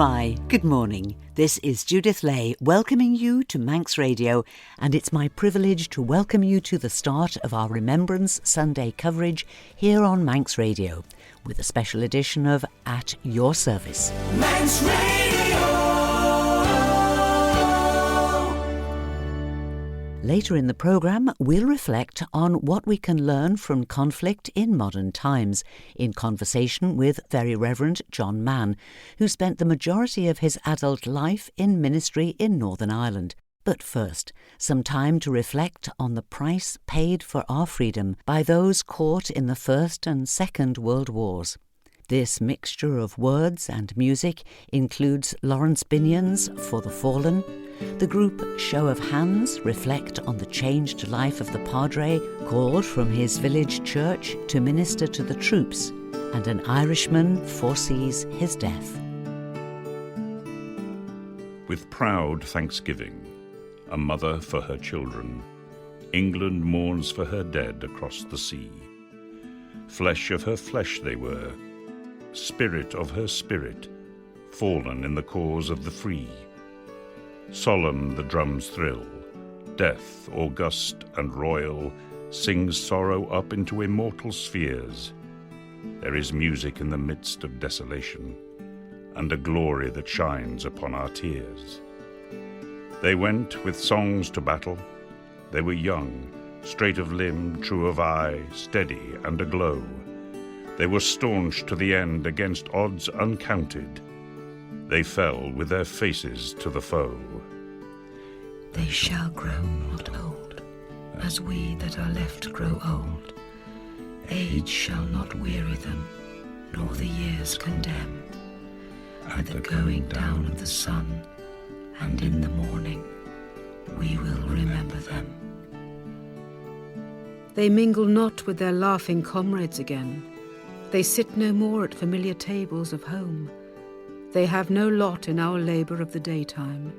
my, good morning. This is Judith Lay welcoming you to Manx Radio, and it's my privilege to welcome you to the start of our Remembrance Sunday coverage here on Manx Radio, with a special edition of At Your Service. Manx Radio! Later in the programme, we'll reflect on what we can learn from conflict in modern times, in conversation with Very Rev'd John Mann, who spent the majority of his adult life in ministry in Northern Ireland. But first, some time to reflect on the price paid for our freedom by those caught in the First and Second World Wars. This mixture of words and music includes Lawrence Binion's For the Fallen. The group Show of Hands reflect on the changed life of the Padre called from his village church to minister to the troops, and an Irishman foresees his death. With proud thanksgiving, a mother for her children, England mourns for her dead across the sea. Flesh of her flesh they were, spirit of her spirit, fallen in the cause of the free. Solemn the drums thrill, death, august and royal, sings sorrow up into immortal spheres. There is music in the midst of desolation, and a glory that shines upon our tears. They went with songs to battle. They were young, straight of limb, true of eye, steady and aglow. They were staunch to the end against odds uncounted. They fell with their faces to the foe. They shall grow not old, as we that are left grow old. Age shall not weary them, nor the years condemn. At the going down of the sun, and in the morning, we will remember them. They mingle not with their laughing comrades again. They sit no more at familiar tables of home. They have no lot in our labour of the daytime.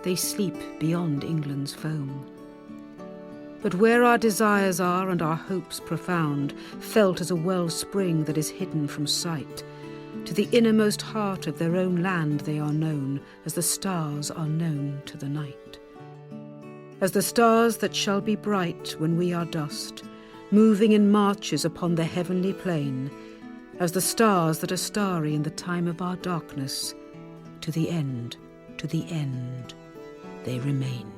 They sleep beyond England's foam. But where our desires are and our hopes profound, felt as a wellspring that is hidden from sight, to the innermost heart of their own land they are known, as the stars are known to the night. As the stars that shall be bright when we are dust, moving in marches upon the heavenly plain, as the stars that are starry in the time of our darkness, to the end they remain.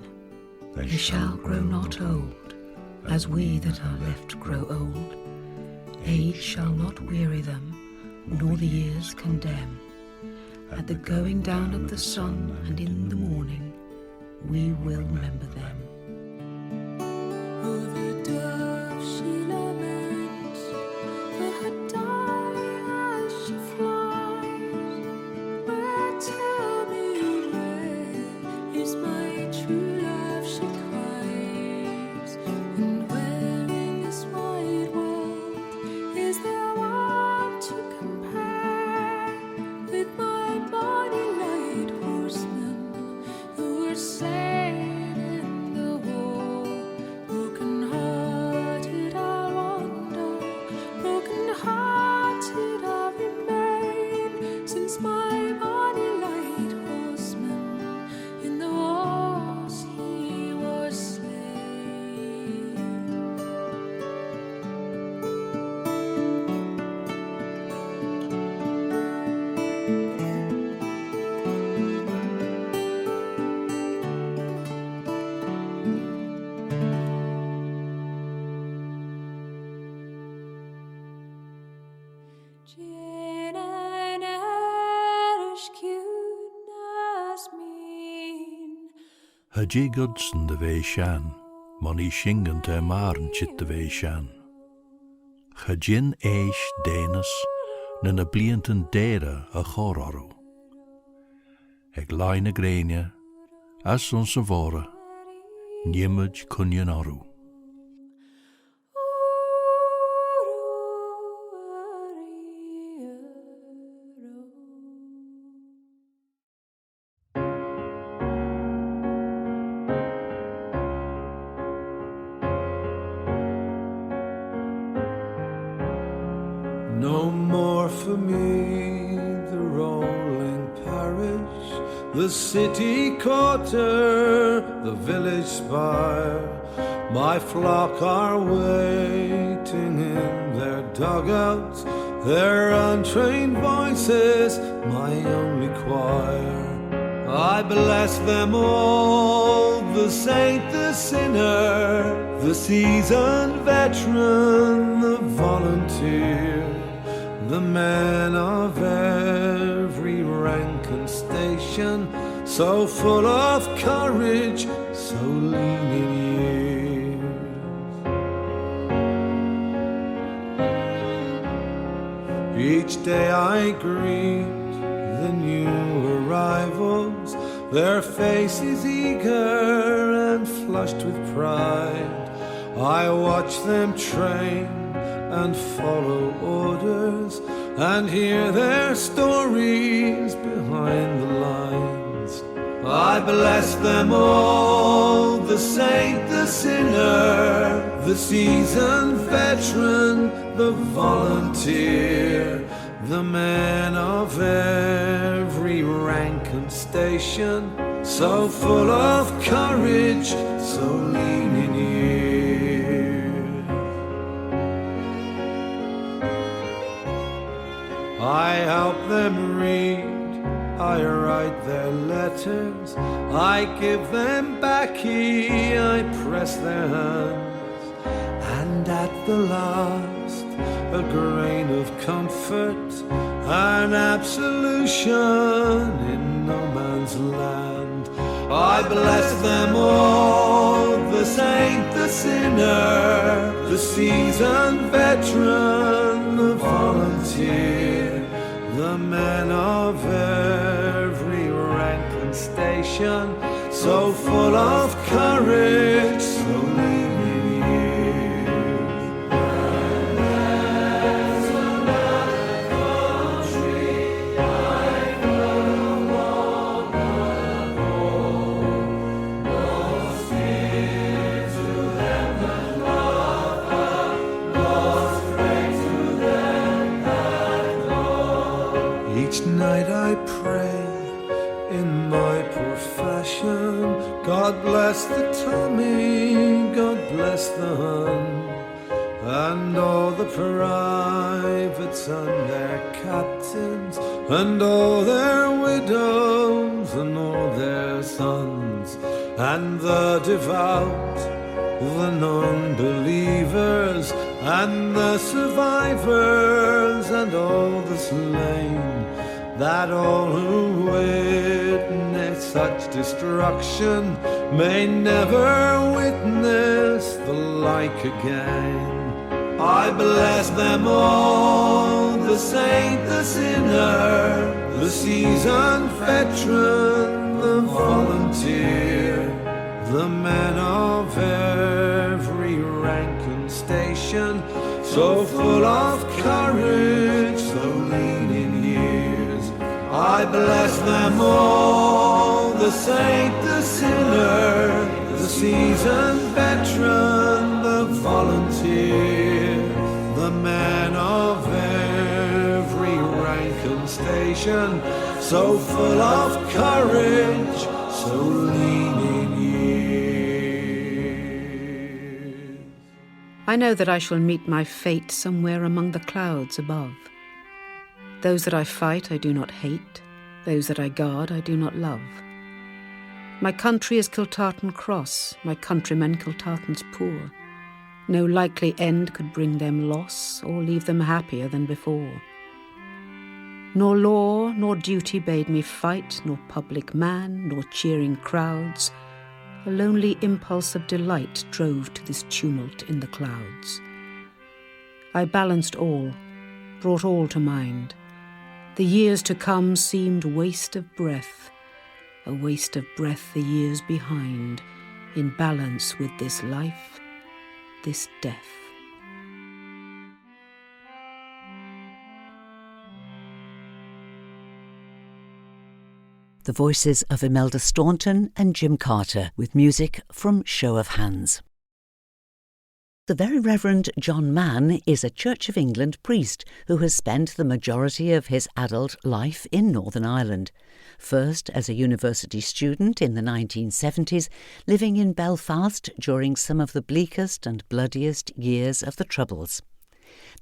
They shall grow not old, as we that are left grow old. Age shall not weary them, nor the years condemn. At the going down of the sun and in the morning, we will remember them. Haji Godson de ve shan, moni shingen te maren chit de ve shan. Hajin eish denis, nana blienten dere a chororu. Eg laine grenia, as on savora, niemaj kunyan No more for me the rolling Paris the city quarter, the village spire. My flock are waiting in their dugouts, their untrained voices, my only choir. I bless them all, the saint, the sinner, the seasoned veteran, the volunteer, the man of every rank and station, so full of courage, so lean in years. Each day I greet the new arrivals, their faces eager and flushed with pride. I watch them train and follow orders and hear their stories behind the lines. I bless them all, the saint, the sinner, the seasoned veteran, the volunteer, the man of every rank and station, so full of courage, so lean in years. I help them read, I write their letters, I give them baccy, I press their hands, and at the last a grain of comfort, an absolution in no man's land. I bless them all, the saint, the sinner, the seasoned veteran, the volunteer, the man of every rank and station, so full of courage, so lean in years. There's another country I will want to go. No sin to them that love her, no strength to them that know. Each night I pray in my profession, God bless the Tommy, God bless the Hun, and all the privates and their captains, and all their widows and all their sons, and the devout, the non-believers, and the survivors, and all the slain, that all who witness such destruction may never witness the like again. I bless them all, the saint, the sinner, the seasoned veteran, the volunteer, the man of every rank and station, so full of courage, so lean in years. I bless them all, the saint, the sinner, the seasoned veteran, the volunteer, the man of every rank and station, so full of courage, so lean in years. I know that I shall meet my fate somewhere among the clouds above. Those that I fight I do not hate, those that I guard I do not love. My country is Kiltartan Cross, my countrymen Kiltartan's poor. No likely end could bring them loss, or leave them happier than before. Nor law nor duty bade me fight, nor public man, nor cheering crowds. A lonely impulse of delight drove to this tumult in the clouds. I balanced all, brought all to mind. The years to come seemed waste of breath, a waste of breath the years behind, in balance with this life, this death. The voices of Imelda Staunton and Jim Carter, with music from Show of Hands. The Very Rev'd John Mann is a Church of England priest who has spent the majority of his adult life in Northern Ireland. First as a university student in the 1970s, living in Belfast during some of the bleakest and bloodiest years of the Troubles.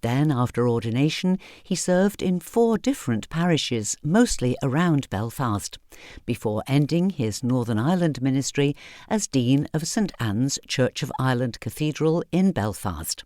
Then, after ordination, he served in 4 different parishes, mostly around Belfast, before ending his Northern Ireland ministry as Dean of St Anne's Church of Ireland Cathedral in Belfast.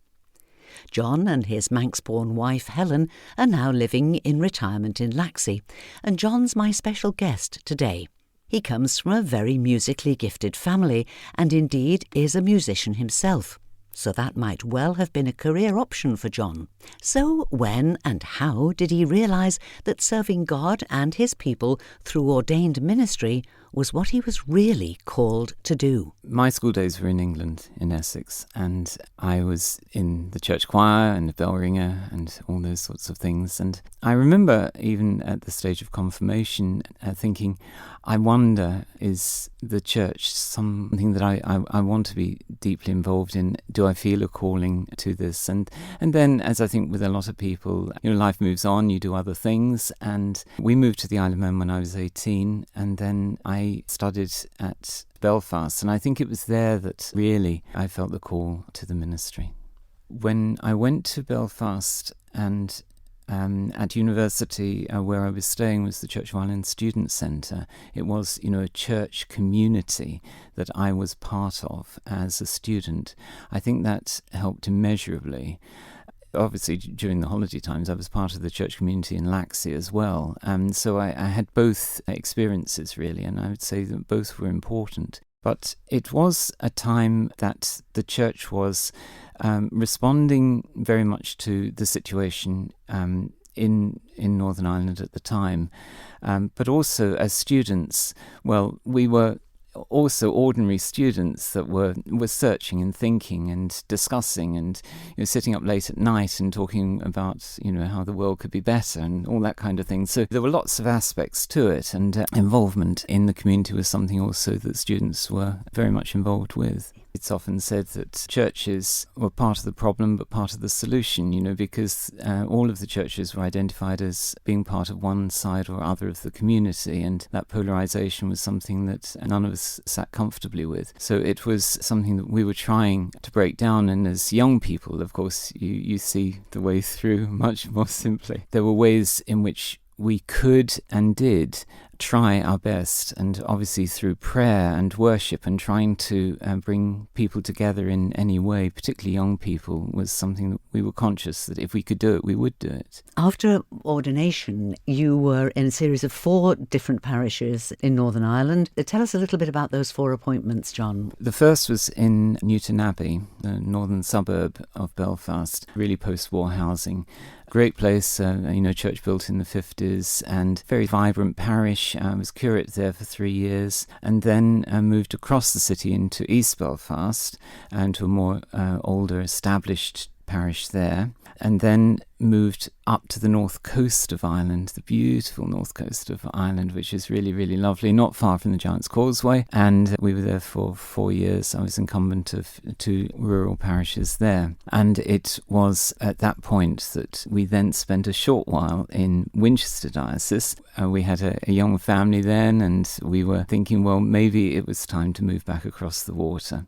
John and his Manx-born wife Helen are now living in retirement in Laxey, and John's my special guest today. He comes from a very musically gifted family and indeed is a musician himself, so that might well have been a career option for John. So when and how did he realise that serving God and his people through ordained ministry was what he was really called to do? My school days were in England, in Essex, and I was in the church choir and the bell ringer and all those sorts of things. And I remember even at the stage of confirmation thinking, I wonder, is the church something that I want to be deeply involved in? Do I feel a calling to this? And then, as I think with a lot of people, life moves on, you do other things. And we moved to the Isle of Man when I was 18, and then I studied at Belfast, and I think it was there that really I felt the call to the ministry. When I went to Belfast and at university where I was staying was the Church of Ireland Student Centre. It was, a church community that I was part of as a student. I think that helped immeasurably. Obviously, during the holiday times, I was part of the church community in Laxey as well. So I had both experiences, really, and I would say that both were important. But it was a time that the church was responding very much to the situation in Northern Ireland at the time. But also, as students, we were also ordinary students that were searching and thinking and discussing and sitting up late at night and talking about how the world could be better and all that kind of thing. So there were lots of aspects to it, and involvement in the community was something also that students were very much involved with. It's often said that churches were part of the problem but part of the solution, because all of the churches were identified as being part of one side or other of the community, and that polarisation was something that none of us sat comfortably with. So it was something that we were trying to break down, and as young people, of course, you see the way through much more simply. There were ways in which we could and did try our best, and obviously through prayer and worship and trying to bring people together in any way, particularly young people, was something that we were conscious that if we could do it, we would do it. After ordination, you were in a series of 4 different parishes in Northern Ireland. Tell us a little bit about those 4 appointments, John. The first was in Newton Abbey, the northern suburb of Belfast, really post-war housing. Great place, church built in the 50s, and very vibrant parish. I was curate there for 3 years, and then moved across the city into East Belfast and to a more older established parish there, and then moved up to the north coast of Ireland, the beautiful north coast of Ireland, which is really, really lovely, not far from the Giant's Causeway. And we were there for 4 years. I was incumbent of 2 rural parishes there. And it was at that point that we then spent a short while in Winchester Diocese. We had a young family then, and we were thinking, maybe it was time to move back across the water.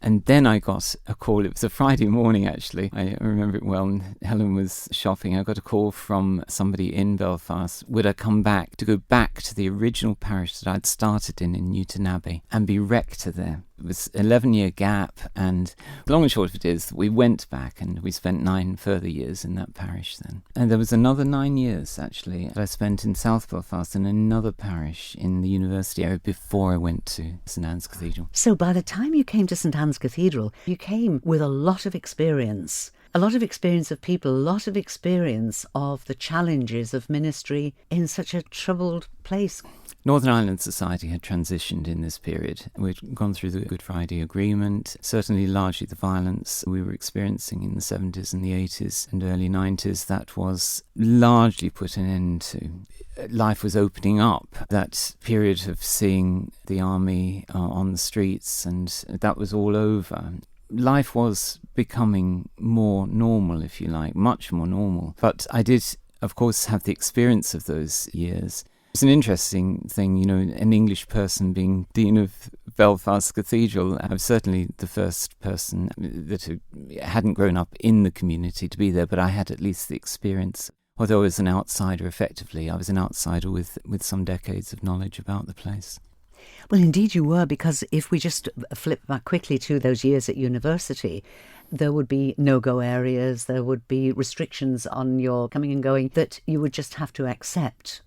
And then I got a call. It was a Friday morning, actually. I remember it well. And Helen was shopping. I got a call from somebody in Belfast. Would I come back to go back to the original parish that I'd started in Newton Abbey and be rector there? It was an 11-year gap, and the long and short of it is that we went back and we spent 9 further years in that parish then. And there was another 9 years, actually, that I spent in South Belfast in another parish in the university area before I went to St Anne's Cathedral. So by the time you came to St Anne's Cathedral, you came with a lot of experience. A lot of experience of people, a lot of experience of the challenges of ministry in such a troubled place. Northern Ireland society had transitioned in this period. We'd gone through the Good Friday Agreement, certainly largely the violence we were experiencing in the 70s and the 80s and early 90s, that was largely put an end to. Life was opening up. That period of seeing the army on the streets, and that was all over. life was becoming more normal, if you like, much more normal. But I did, of course, have the experience of those years. It's an interesting thing, you know, an English person being Dean of Belfast Cathedral. I was certainly the first person that hadn't grown up in the community to be there, but I had at least the experience. Although I was an outsider, effectively, I was an outsider with some decades of knowledge about the place. Well, indeed you were, because if we just flip back quickly to those years at university, there would be no-go areas, there would be restrictions on your coming and going that you would just have to accept.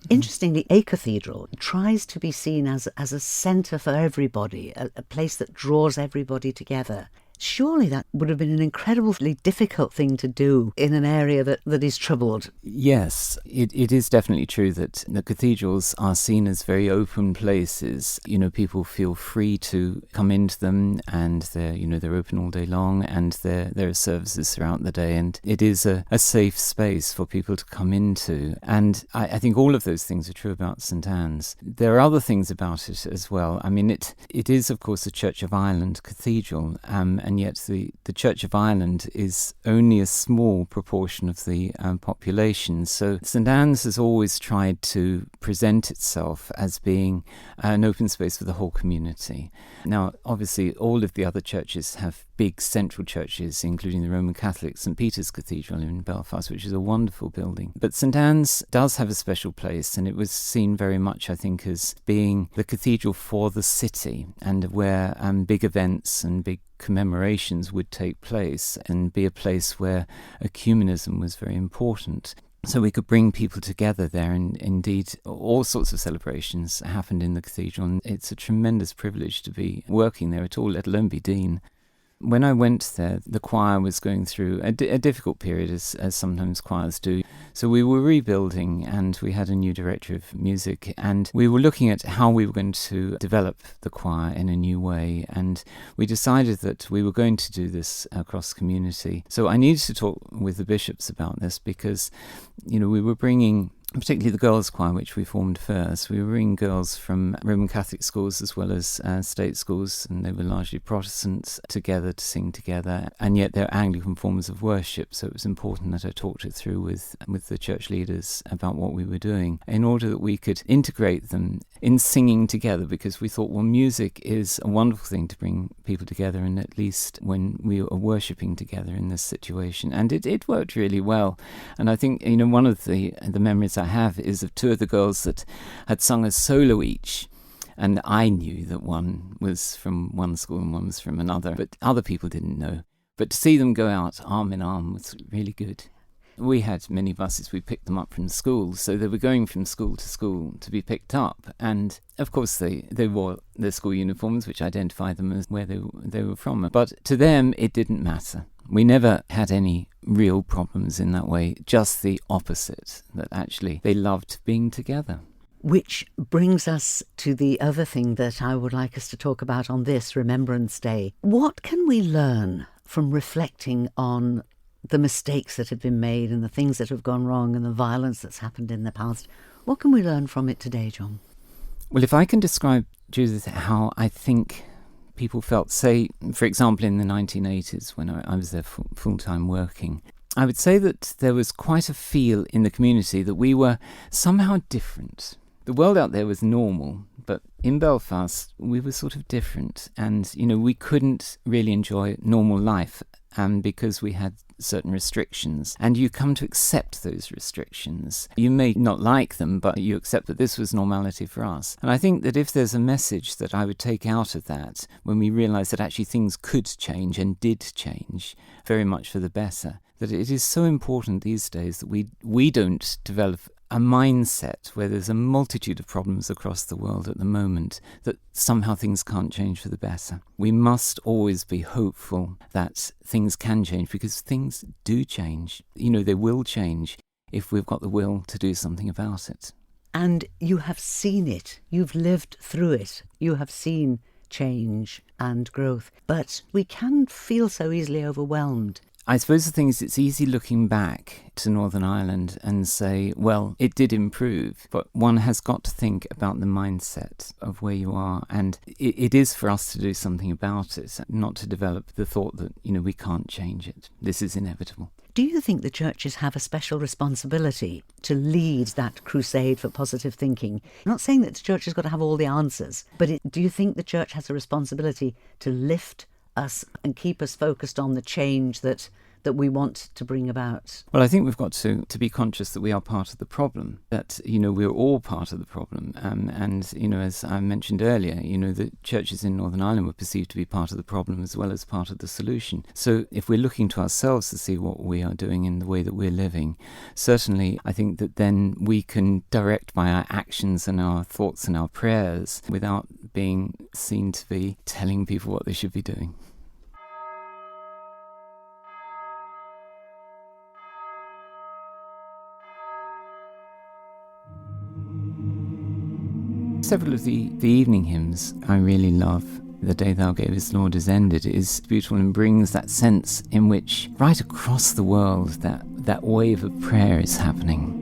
Interestingly, a cathedral tries to be seen as a centre for everybody, a place that draws everybody together. Surely that would have been an incredibly difficult thing to do in an area that is troubled. Yes, it is definitely true that the cathedrals are seen as very open places. You know, people feel free to come into them, and they're open all day long, and there are services throughout the day, and it is a safe space for people to come into. And I think all of those things are true about St Anne's. There are other things about it as well. I mean, it is, of course, a Church of Ireland cathedral, and yet the Church of Ireland is only a small proportion of the population. So St Anne's has always tried to present itself as being an open space for the whole community. Now, obviously, all of the other churches have big central churches, including the Roman Catholic St Peter's Cathedral in Belfast, which is a wonderful building. But St Anne's does have a special place, and it was seen very much, I think, as being the cathedral for the city, and where big events and big commemorations would take place, and be a place where ecumenism was very important. So we could bring people together there, and indeed all sorts of celebrations happened in the cathedral, and it's a tremendous privilege to be working there at all, let alone be dean. When I went there, the choir was going through a difficult period, as sometimes choirs do. So we were rebuilding, and we had a new director of music, and we were looking at how we were going to develop the choir in a new way, and we decided that we were going to do this across community. So I needed to talk with the bishops about this, because, you know, we were bringing, particularly the girls' choir, which we formed first, we were bringing girls from Roman Catholic schools as well as state schools, and they were largely Protestants, together to sing together, and yet they're Anglican forms of worship, so it was important that I talked it through with the church leaders about what we were doing, in order that we could integrate them in singing together, because we thought, well, music is a wonderful thing to bring people together, and at least when we are worshipping together in this situation. And it worked really well. And I think, you know, one of the memories I have is of two of the girls that had sung a solo each, and I knew that one was from one school and one was from another, but other people didn't know. But to see them go out arm in arm was really good. We had many buses, we picked them up from school, so they were going from school to be picked up, and of course they wore their school uniforms, which identified them as where they were from, but to them it didn't matter. We never had any real problems in that way, just the opposite, that actually they loved being together. Which brings us to the other thing that I would like us to talk about on this Remembrance Day. What can we learn from reflecting on the mistakes that have been made and the things that have gone wrong and the violence that's happened in the past? What can we learn from it today, John? Well, if I can describe, Judith, how I think people felt, say, for example, in the 1980s when I was there full-time working, I would say that there was quite a feel in the community that we were somehow different. The world out there was normal, but in Belfast we were sort of different, and, you know, we couldn't really enjoy normal life because we had certain restrictions, and you come to accept those restrictions. You may not like them, but you accept that this was normality for us. And I think that if there's a message that I would take out of that, when we realise that actually things could change and did change very much for the better, that it is so important these days that we don't develop a mindset where there's a multitude of problems across the world at the moment, that somehow things can't change for the better. We must always be hopeful that things can change, because things do change. You know, they will change if we've got the will to do something about it. And you have seen it. You've lived through it. You have seen change and growth. But we can feel so easily overwhelmed. I suppose the thing is, it's easy looking back to Northern Ireland and say, well, it did improve, but one has got to think about the mindset of where you are, and it is for us to do something about it, not to develop the thought that, we can't change it. This is inevitable. Do you think the churches have a special responsibility to lead that crusade for positive thinking? I'm not saying that the church has got to have all the answers, but do you think the church has a responsibility to lift us and keep us focused on the change that we want to bring about? Well, I think we've got to be conscious that we are part of the problem, that, we're all part of the problem. And, as I mentioned earlier, the churches in Northern Ireland were perceived to be part of the problem as well as part of the solution. So if we're looking to ourselves to see what we are doing in the way that we're living, certainly I think that then we can direct by our actions and our thoughts and our prayers without being seen to be telling people what they should be doing. Several of the evening hymns I really love. The Day Thou Gavest, Lord, is ended is beautiful and brings that sense in which right across the world that wave of prayer is happening.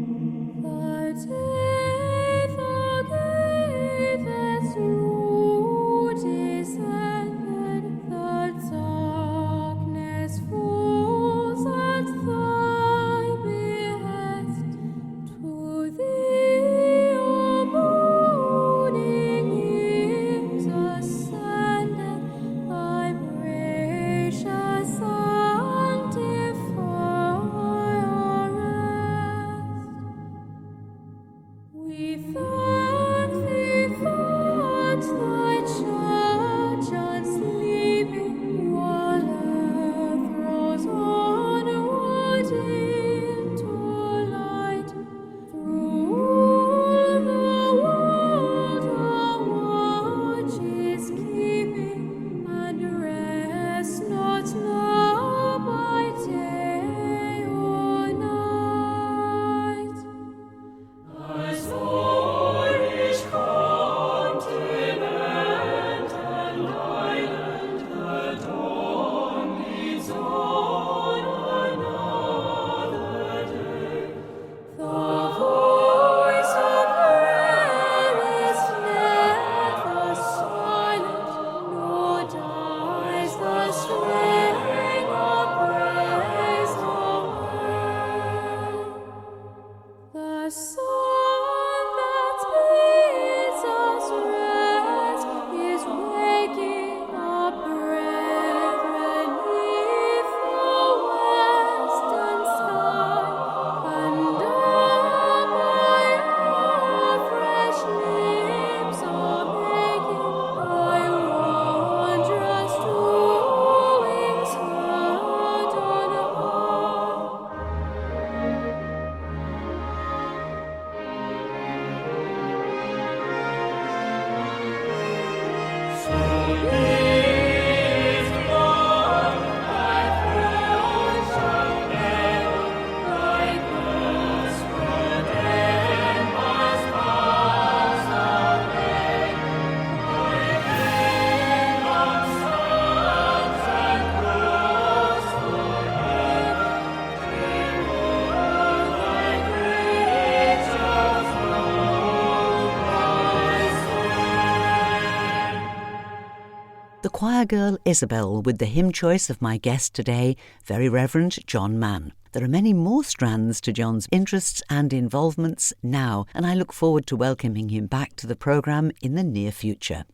The Choirgirl Isabel with the hymn choice of my guest today, Very Rev'd John Mann. There are many more strands to John's interests and involvements now, and I look forward to welcoming him back to the programme in the near future.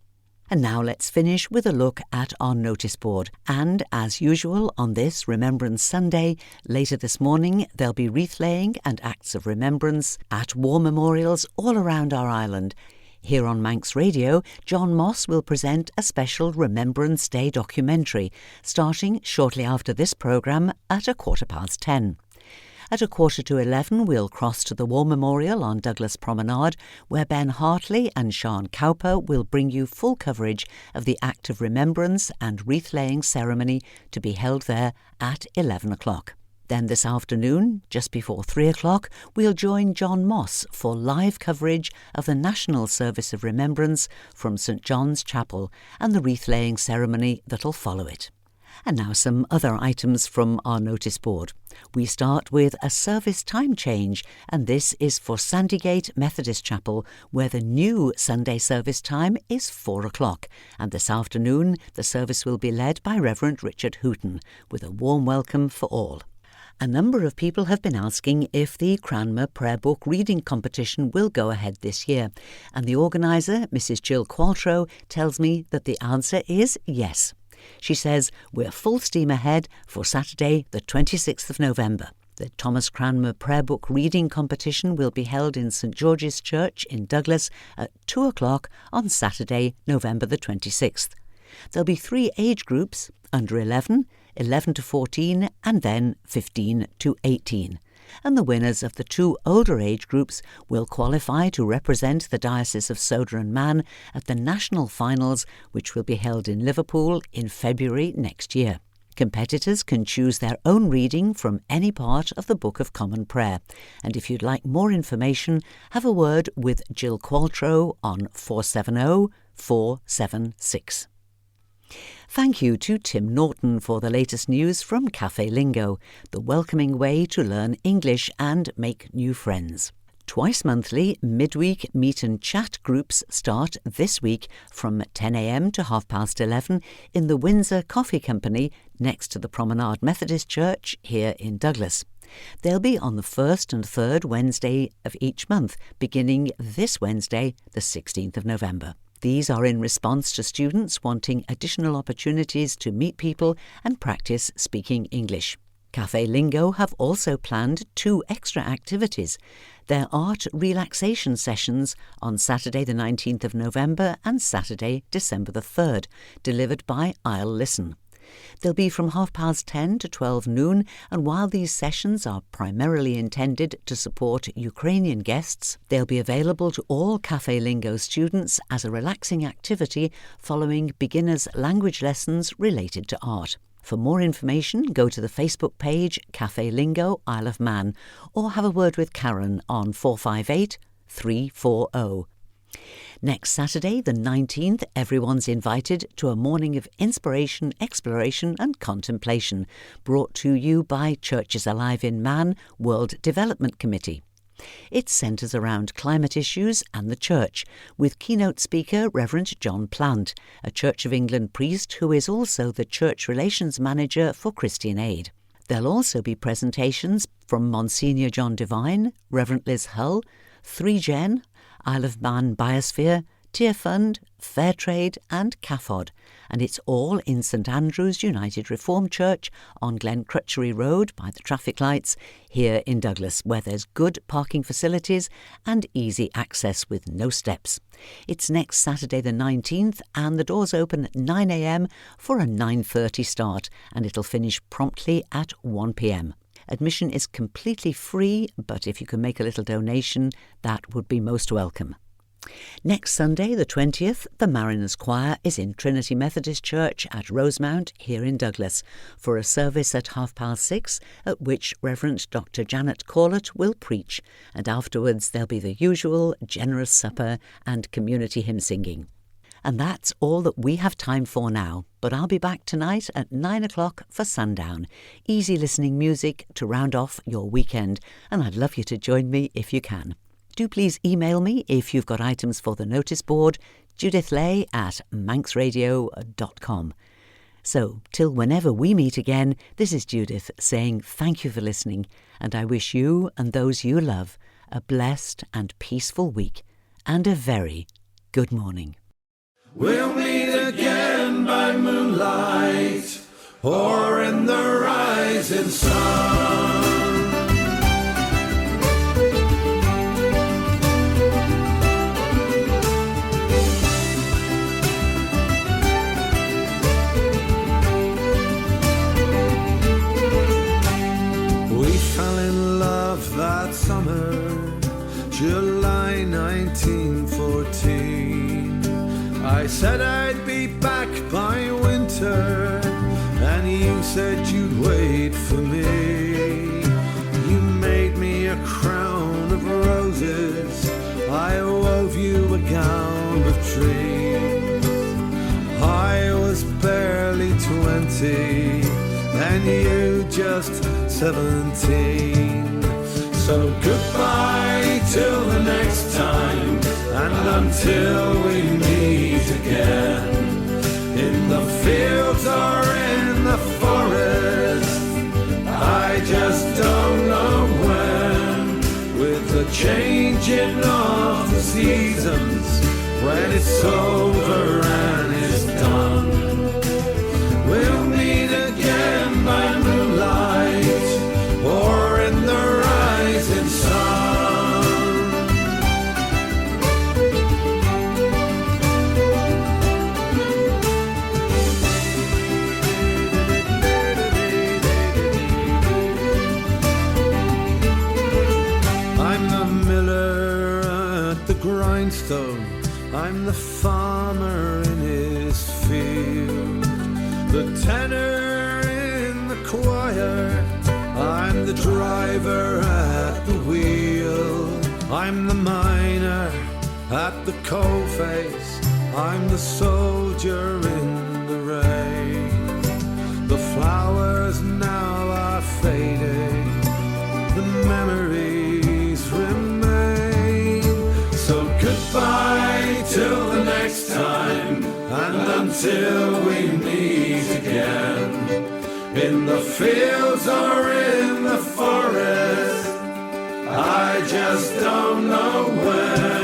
And now let's finish with a look at our notice board. And as usual on this Remembrance Sunday, later this morning there'll be wreath laying and acts of remembrance at war memorials all around our island. Here on Manx Radio, John Moss will present a special Remembrance Day documentary, starting shortly after this programme at 10:15. At 11:15, we'll cross to the War Memorial on Douglas Promenade, where Ben Hartley and Sean Cowper will bring you full coverage of the act of remembrance and wreath-laying ceremony to be held there at 11 o'clock. Then this afternoon, just before 3 o'clock, we'll join John Moss for live coverage of the National Service of Remembrance from St John's Chapel and the wreath-laying ceremony that'll follow it. And now some other items from our notice board. We start with a service time change, and this is for Sandygate Methodist Chapel, where the new Sunday service time is 4 o'clock. And this afternoon, the service will be led by Reverend Richard Hooton, with a warm welcome for all. A number of people have been asking if the Cranmer Prayer Book reading competition will go ahead this year, and the organiser, Mrs Jill Qualtrough, tells me that the answer is yes. She says we're full steam ahead for Saturday the 26th of November. The Thomas Cranmer Prayer Book reading competition will be held in St George's Church in Douglas at 2 o'clock on Saturday, November the 26th. There'll be 3 age groups, under 11, 11 to 14 and then 15 to 18. And the winners of the 2 older age groups will qualify to represent the Diocese of Sodor and Man at the national finals, which will be held in Liverpool in February next year. Competitors can choose their own reading from any part of the Book of Common Prayer. And if you'd like more information, have a word with Jill Qualtrough on 470 476. Thank you to Tim Norton for the latest news from Cafe Lingo, the welcoming way to learn English and make new friends. Twice monthly midweek meet and chat groups start this week from 10 a.m. to 11:30 in the Windsor Coffee Company next to the Promenade Methodist Church here in Douglas. They'll be on the first and third Wednesday of each month, beginning this Wednesday, the 16th of November. These are in response to students wanting additional opportunities to meet people and practice speaking English. Cafe Lingo have also planned 2 extra activities. Their art relaxation sessions on Saturday the 19th of November and Saturday, December the 3rd, delivered by I'll Listen. They'll be from 10:30 to 12 noon, and while these sessions are primarily intended to support Ukrainian guests, they'll be available to all Cafe Lingo students as a relaxing activity following beginners' language lessons related to art. For more information, go to the Facebook page Cafe Lingo Isle of Man or have a word with Karen on 458 340. Next Saturday, the 19th, everyone's invited to a morning of inspiration, exploration and contemplation, brought to you by Churches Alive in Man World Development Committee. It centres around climate issues and the Church, with keynote speaker Reverend John Plant, a Church of England priest who is also the Church Relations Manager for Christian Aid. There'll also be presentations from Monsignor John Devine, Reverend Liz Hull, 3Gen, Isle of Man Biosphere, Tear Fund, Fairtrade and CAFOD, and it's all in St Andrew's United Reformed Church on Glen Crutchery Road by the traffic lights here in Douglas, where there's good parking facilities and easy access with no steps. It's next Saturday the 19th and the doors open at 9 a.m. for a 9:30 start, and it'll finish promptly at 1 p.m. Admission is completely free, but if you can make a little donation, that would be most welcome. Next Sunday, the 20th, the Mariners Choir is in Trinity Methodist Church at Rosemount here in Douglas for a service at 6:30, at which Reverend Dr. Janet Corlett will preach, and afterwards there'll be the usual generous supper and community hymn singing. And that's all that we have time for now, but I'll be back tonight at 9 o'clock for Sundown. Easy listening music to round off your weekend, and I'd love you to join me if you can. Do please email me if you've got items for the notice board, judithlay@manxradio.com. So, till whenever we meet again, this is Judith saying thank you for listening, and I wish you and those you love a blessed and peaceful week, and a very good morning. We'll meet again by moonlight or in the rising sun. We fell in love that summer, July 1914. I said I'd be back by winter, and you said you'd wait for me. You made me a crown of roses, I wove you a gown of dreams. I was barely 20 20 and you just 17. So goodbye till the next time, and until we meet again, in the fields or in the forest, I just don't know when. With the changing of the seasons, when it's over and it's done, we'll meet again by moonlight or in the rising sun. I'm the miller at the grindstone, I'm the farmer in his field, the tenor in the choir, I'm the driver at the wheel, I'm the miner at the coalface, I'm the soldier in the rain. The flowers now are fading, the memories remain. So goodbye till the next time, and until we meet again, in the fields or in the forest, I just don't know where.